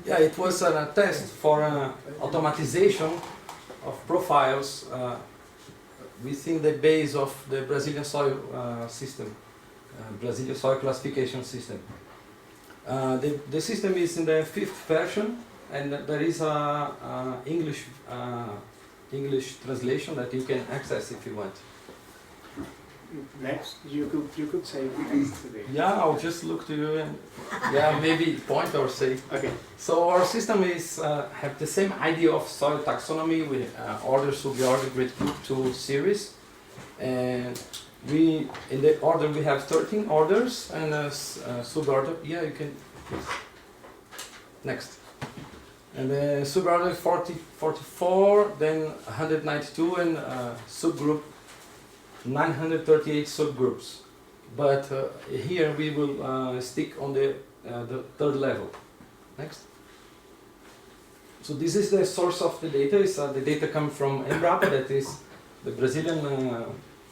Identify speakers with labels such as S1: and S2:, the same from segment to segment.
S1: Yeah, it was a test for automatization of profiles within the base of the Brazilian soil system, Brazilian soil classification system. The system is in the 5th version, and there is a English translation that you can access if you want.
S2: Next, you could say next today.
S1: Yeah, I'll just look to you and maybe point or say.
S2: Okay.
S1: So our system is have the same idea of soil taxonomy with order, suborder, grid group 2 series, and we in the order we have 13 orders and suborder. Yeah, you can. Next. And the suborder 44, then 192, and subgroup 938 subgroups. But here we will stick on the 3rd level. Next. So this is the source of the data. The data come from Embrapa, that is the Brazilian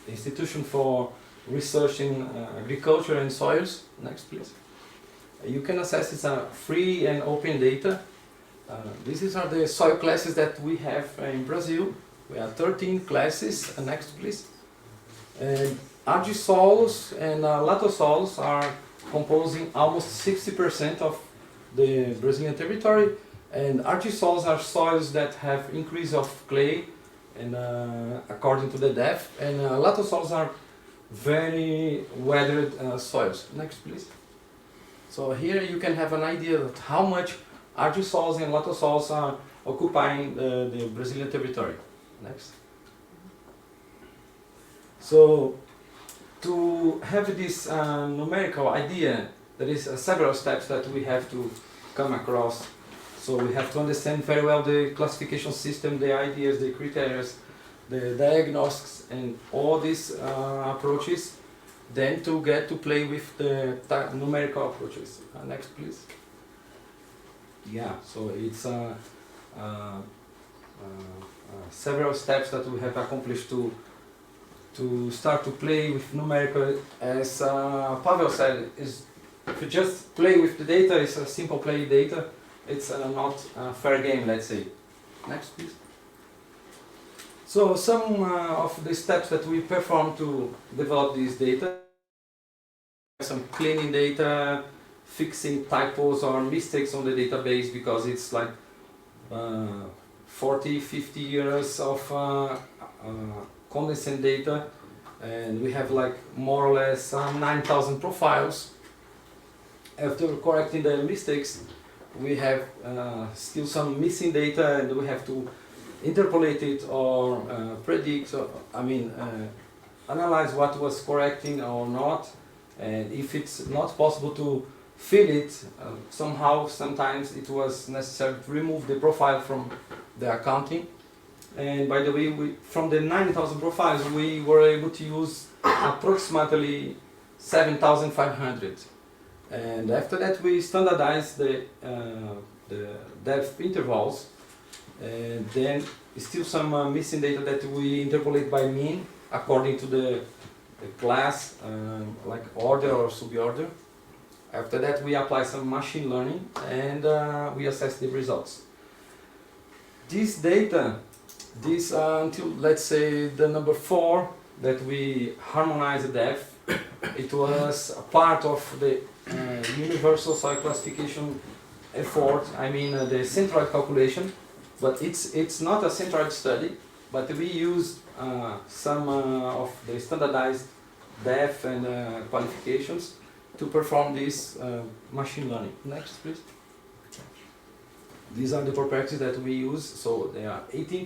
S1: institution for research in agriculture and soils. Next, please. You can access it's free and open data. These are the soil classes that we have in Brazil. We have 13 classes. Next, please. And argisols and latosols are composing almost 60% of the Brazilian territory. And argisols are soils that have increase of clay, and according to the depth. And latosols are very weathered soils. Next, please. So here you can have an idea of how much argisols and latosols are occupying the Brazilian territory. Next. So to have this numerical idea, there is several steps that we have to come across. So we have to understand very well the classification system, the ideas, the criteria, the diagnostics, and all these approaches. Then to get to play with the numerical approaches. Next, please. Yeah, so it's several steps that we have accomplished to start to play with numerical. As Pavel said, if you just play with the data, it's a simple play data. It's not a fair game, let's say. Next, please. So some of the steps that we perform to develop this data, some cleaning data, fixing typos or mistakes on the database, because it's like 40, 50 years of condensed data, and we have like more or less 9,000 profiles. After correcting the mistakes, we have still some missing data, and we have to interpolate it or predict, or, analyze what was correcting or not, and if it's not possible to fill it, somehow, sometimes it was necessary to remove the profile from the accounting. And by the way, from the 9,000 profiles, we were able to use approximately 7,500. And after that, we standardized the depth intervals, and then still some missing data that we interpolate by mean according to the class, like order or suborder. After that, we apply some machine learning, and we assess the results. This data, until let's say the number 4, that we harmonize the depth, it was a part of the universal soil classification effort, the centroid calculation, but it's not a centroid study, but we use some of the standardized depth and qualifications to perform this machine learning. Next, please. These are the properties that we use. So there are 18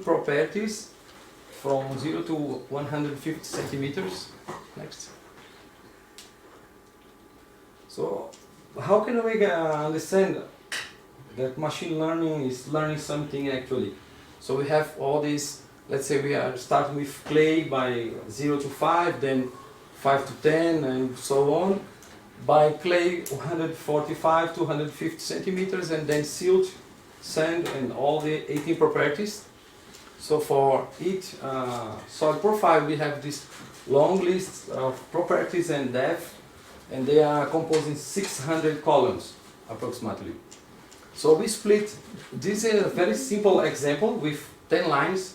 S1: properties from 0 to 150 centimeters. Next. So how can we understand that machine learning is learning something actually? So we have all these, let's say we are starting with clay by 0 to 5, then 5 to 10, and so on. By clay, 145 to 150 centimeters, and then silt, sand, and all the 18 properties. So for each soil profile, we have this long list of properties and depth, and they are composing 600 columns. approximately. So we split, this is a very simple example with 10 lines,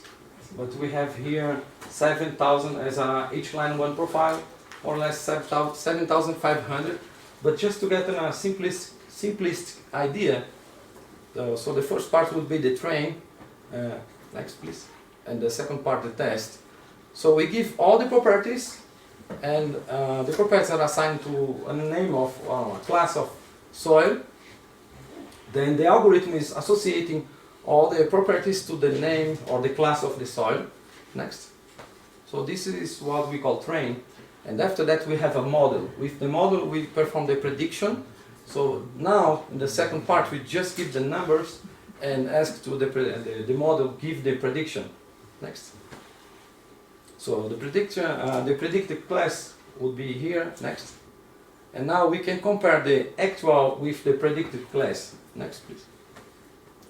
S1: but we have here 7,000 as each line one profile, more or less 7,500. But just to get a simplest idea, so the first part would be the train, next please, and the second part the test. So we give all the properties, and the properties are assigned to a name of a class of soil. Then the algorithm is associating all the properties to the name or the class of the soil. Next. So this is what we call train. And after that we have a model. With the model we perform the prediction. So now in the second part we just give the numbers and ask to the model give the prediction. Next. So the predicted class would be here. Next. And now we can compare the actual with the predicted class. Next please.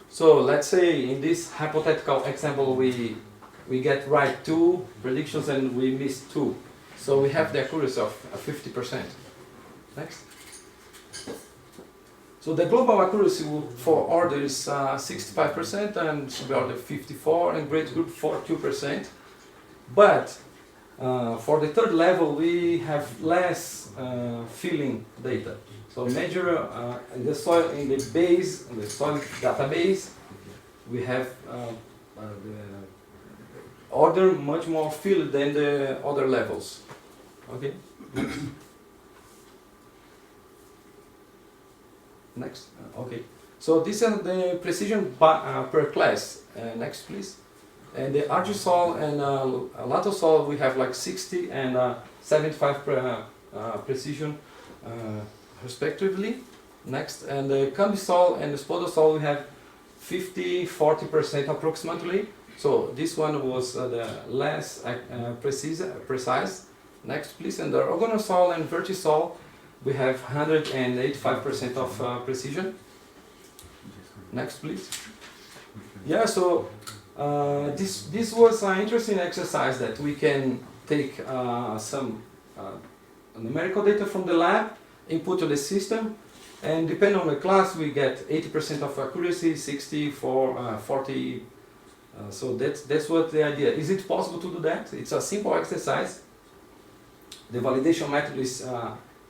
S1: So let's say in this hypothetical example we get right 2 predictions and we miss 2. So we have the accuracy of 50%. Next. So the global accuracy for order is 65% and suborder 54% and great group 42%. But for the third level we have less filling data. So measure in the soil base, in the soil database, we have the order much more filled than the other levels. Okay. Next. Okay. So this is the precision per class. Next, please. And the argisol and latosol we have like 60 and 75 precision respectively. Next, and the cambisol and the spodosol we have 50-40% approximately. So this one was the less precise. Next, please. And the organosol and vertisol we have 185% of precision. Next, please. Yeah. So this was an interesting exercise that we can take some numerical data from the lab, input to the system, and depending on the class we get 80% of accuracy, 60 for 40. So that's what the idea. Is it possible to do that? It's a simple exercise. The validation method is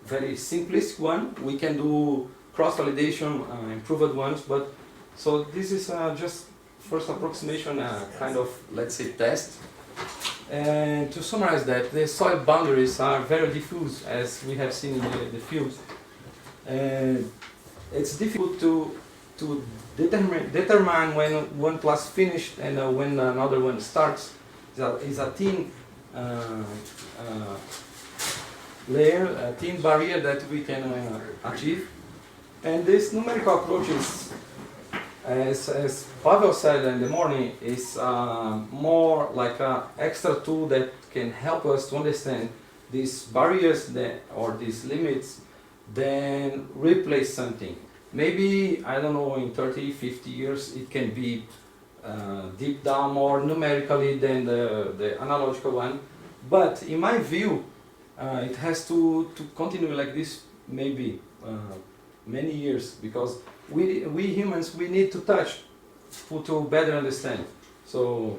S1: very simplest one. We can do cross-validation, improved ones, but so this is just first approximation, kind of, let's say, test. And to summarize that, the soil boundaries are very diffuse, as we have seen in the field. And it's difficult to determine when one class finished and when another one starts. It's a thin layer, a thin barrier that we can achieve. And this numerical approach is, as Pavel said in the morning, is more like an extra tool that can help us to understand these barriers or these limits, then replace something. Maybe, I don't know, in 30, 50 years it can be deep down more numerically than the analogical one. But in my view, it has to continue like this maybe many years, because we humans, we need to touch to better understand. So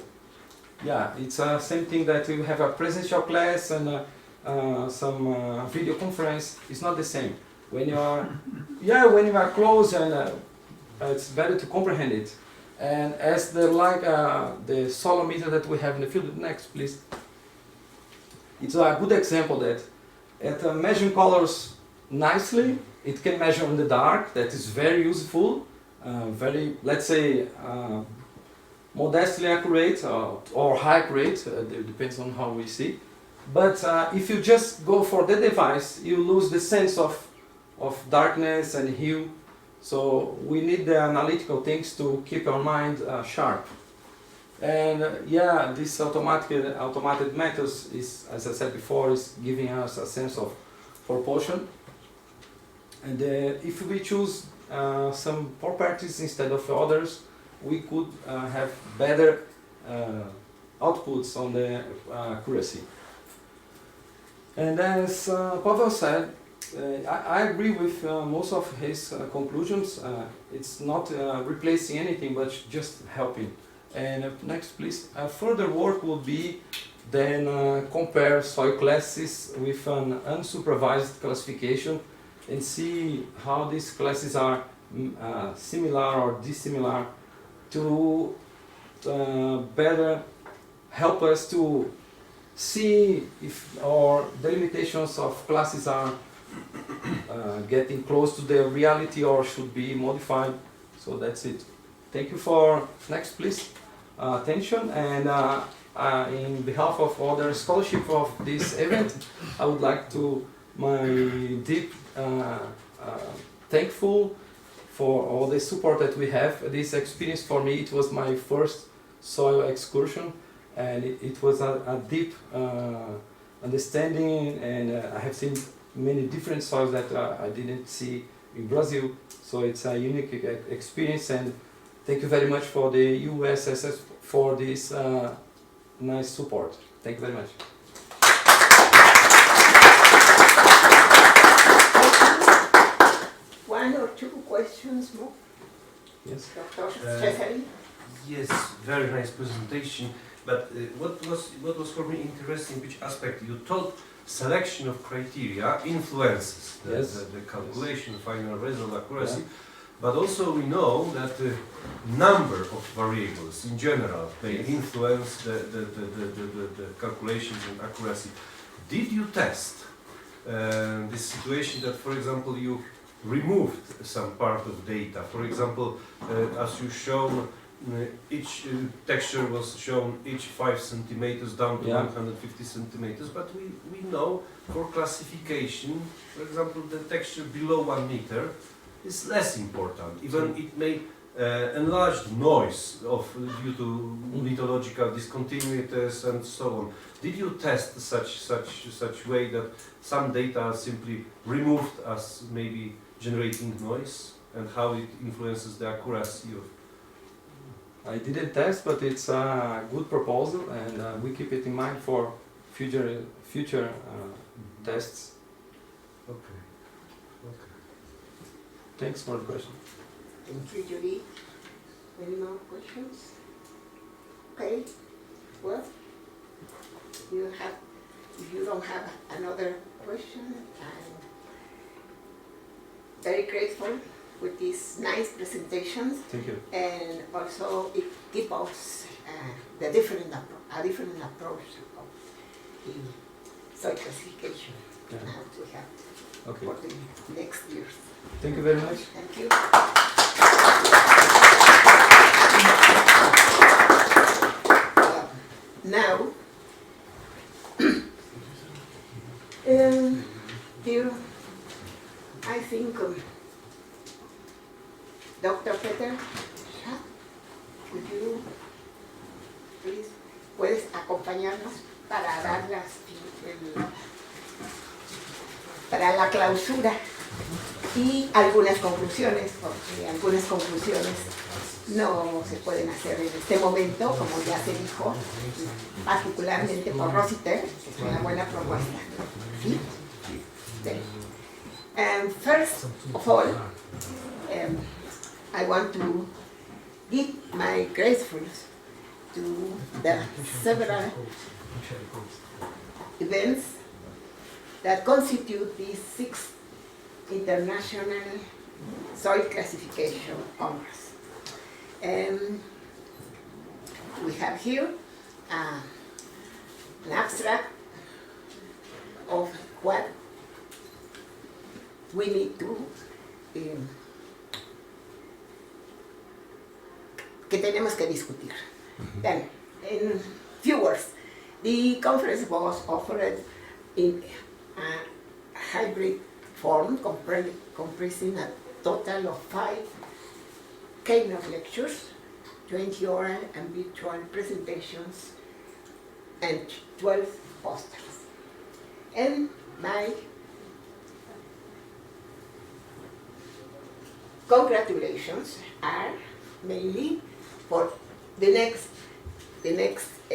S1: yeah, it's the same thing that we have a presential class and some video conference. It's not the same. When you are, when you are close, and it's better to comprehend it. And as the solometer that we have in the field, next please. It's a good example that it measuring colors nicely. It can measure in the dark. That is very useful. Very, let's say, modestly accurate or high accurate. It depends on how we see. But if you just go for the device, you lose the sense of darkness and hue. So we need the analytical things to keep our mind sharp. And this automated methods is, as I said before, is giving us a sense of proportion. And if we choose some properties instead of others, we could have better outputs on the accuracy. And as Pavel said, I agree with most of his conclusions. It's not replacing anything, but just helping. And next, please. Further work will be then compare soil classes with an unsupervised classification and see how these classes are similar or dissimilar to better help us to see if our delimitations of classes are getting close to the reality or should be modified. So that's it. Thank you for, next please, attention, and in behalf of all the scholarship of this event, I would like to my deep thankful for all the support that we have. This experience for me, it was my first soil excursion, and it was a deep understanding, and I have seen many different soils that I didn't see in Brazil, so it's a unique experience, and thank you very much for the USSS for this nice support. Thank you very much.
S3: One or two questions more?
S1: Yes.
S3: Dr. Cesari?
S4: Yes, very nice presentation. But what was for me interesting, which aspect you told selection of criteria influences the calculation, final result accuracy. Yeah. But also we know that the number of variables in general, they influence the calculations and accuracy. Did you test this situation that, for example, you removed some part of data? For example, as you shown, each texture was shown each 5 centimeters down to 150 centimeters, but we know for classification, for example, the texture below 1 meter is less important. Even it may enlarge the noise due to lithological discontinuities and so on. Did you test such way that some data are simply removed as maybe generating noise, and how it influences the accuracy of?
S1: I didn't test, but it's a good proposal, and we keep it in mind for future tests.
S4: Okay. Okay.
S1: Thanks for the question.
S3: Thank you, Yuri. Any more questions? Okay. Well, if you don't have another question, I'm very grateful with these nice presentations.
S1: Thank you.
S3: And also it gives us a different approach of the soil classification how to have for the next years.
S1: Thank you very much.
S3: Thank you. Now, dear, I think Dr. Peter, could you please, puedes acompañarnos para dar para la clausura y algunas conclusiones, porque algunas conclusiones no se pueden hacer en este momento, como ya se dijo, particularmente por Rositer, es una buena propuesta. ¿Sí? First of all, I want to give my gratefulness to the several events that constitute this 6th International Soil Classification Congress. We have here an abstract of what we need to que tenemos que discutir. Then, in few words, the conference was offered in a hybrid form comprising a total of 5 keynote lectures, 20 oral and virtual presentations, and 12 posters. And my congratulations are mainly for the next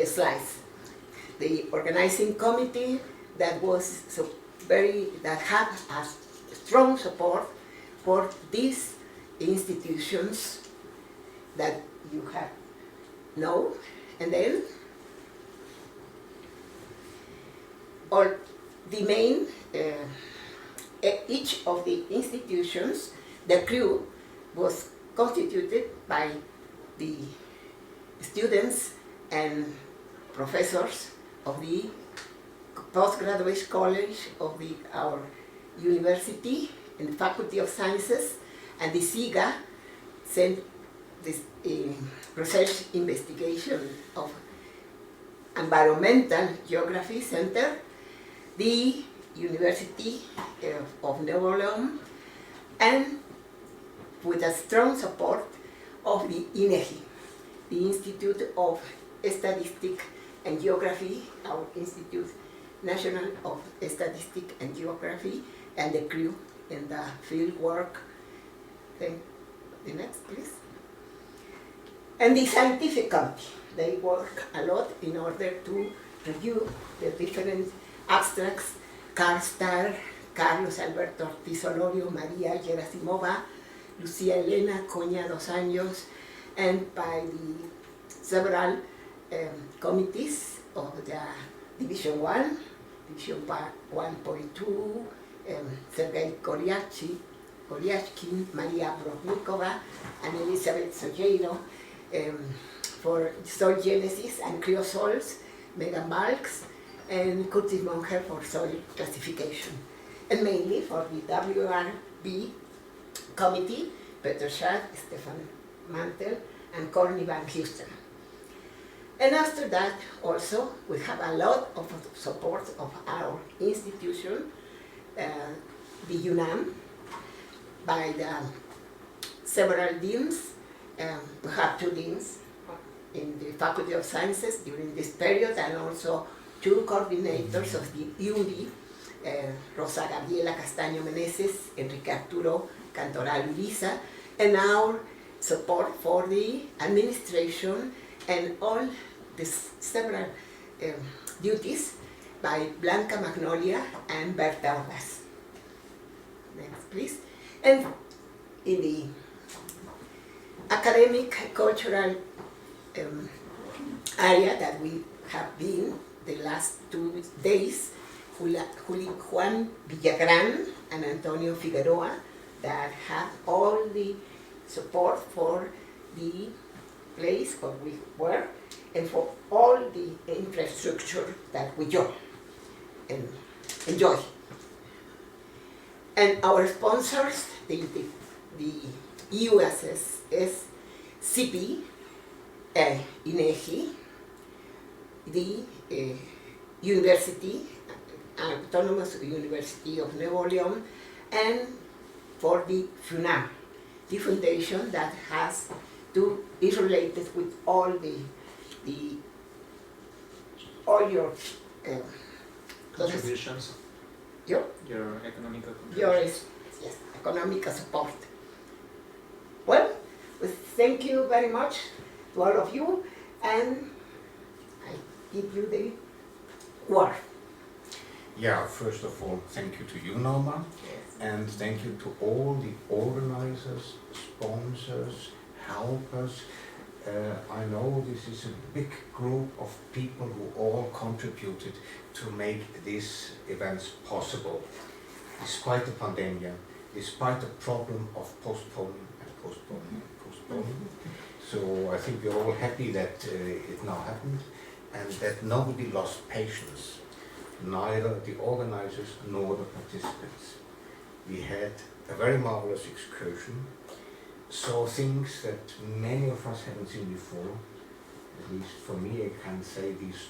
S3: slides. The organizing committee that was that had as strong support for these institutions that you have know, and then all the main, each of the institutions, the crew was constituted by the students and professors of the postgraduate college of our university and the Faculty of Sciences, and the SIGA, this Research Investigation of Environmental Geography Center, the University of Nuevo, and with a strong support of the INEGI, the Institute of Statistics and Geography, our Institute National of Statistics and Geography, and the crew in the field work. Then the next, please. And the scientific committee, they work a lot in order to review the different abstracts. Carl Starr, Carlos Alberto Ortiz Olorio, María Gerasimova, Lucía Elena Coña dos Años, and by the several committees of the Division 1, Division 1.2, Sergei Koryachkin, Maria Brodnikova, and Elizabeth Sojeiro, for soil genesis and cryosols, Megan Balks, and Curtis Monher for soil classification. And mainly for the WRB committee, Peter Schad, Stefan Mantel, and Corny Van Houston. And after that, also, we have a lot of support of our institution, the UNAM, by the several deans. We have 2 deans in the Faculty of Sciences during this period, and also 2 coordinators of the Yuri, Rosa Gabriela Castaño Meneses, Enrique Arturo Cantoral Uriza, and our support for the administration and all the several duties by Blanca Magnolia and Berta Ordaz. Next, please. And in the academic, cultural area that we have been the last 2 days, Juan Villagran and Antonio Figueroa, that have all the support for the place where we were and for all the infrastructure that we enjoy. And our sponsors, the ISCC, INEGI, the University, Autonomous University of Nuevo León, and for the FUNAM, the foundation that is related with all all your
S2: Contributions.
S3: your
S2: Economic
S3: your
S2: contributions.
S3: yes, economic support. Well, thank you very much to all of you, and I give you the word.
S5: Yeah, first of all, thank you to you, Norma, and thank you to all the organizers, sponsors, helpers. I know this is a big group of people who all contributed to make these events possible. Despite the pandemic, despite the problem of postponing. So I think we're all happy that it now happened, and that nobody lost patience, neither the organizers nor the participants. We had a very marvelous excursion, saw things that many of us haven't seen before. At least for me, I can say these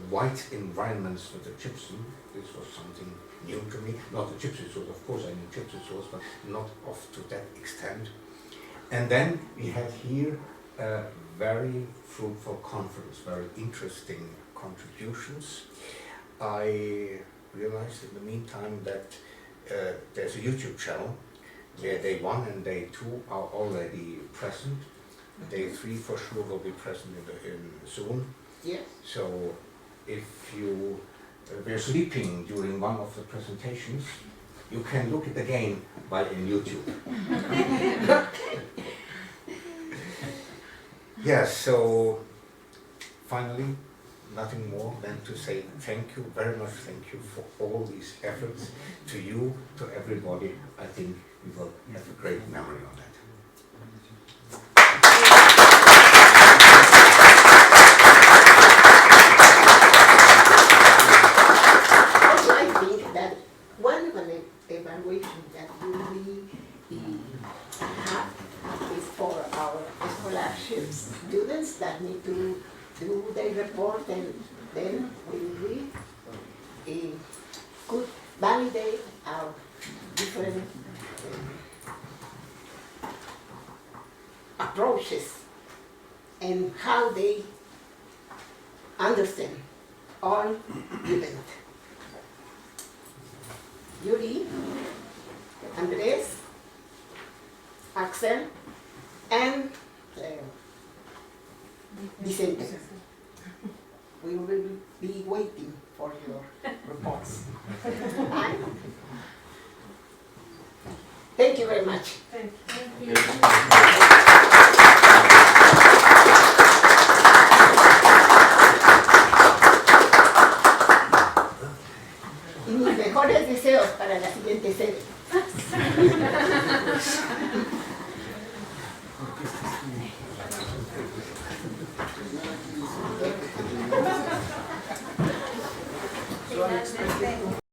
S5: white environments with the gypsum, this was something new to me. Not the gypsy sauce, of course I knew gypsy sauce, but not to that extent. And then we had here a very fruitful conference, very interesting contributions. I realized in the meantime that there's a YouTube channel where day 1 and day 2 are already present. Day 3 for sure will be present soon.
S3: Yes.
S5: So if you were sleeping during one of the presentations, You can look it again by in YouTube. Yes, so finally, nothing more than to say thank you, very much thank you for all these efforts, to you, to everybody. I think we will have a great memory on that.
S3: Also, I think that one of the evaluation that we have is for our scholarship students that need to do their report, and then we could validate our different approaches and how they understand all event. Yuri, Andres, Axel, and Vicente. We will be waiting for your reports. Thank you very much.
S6: Thank you.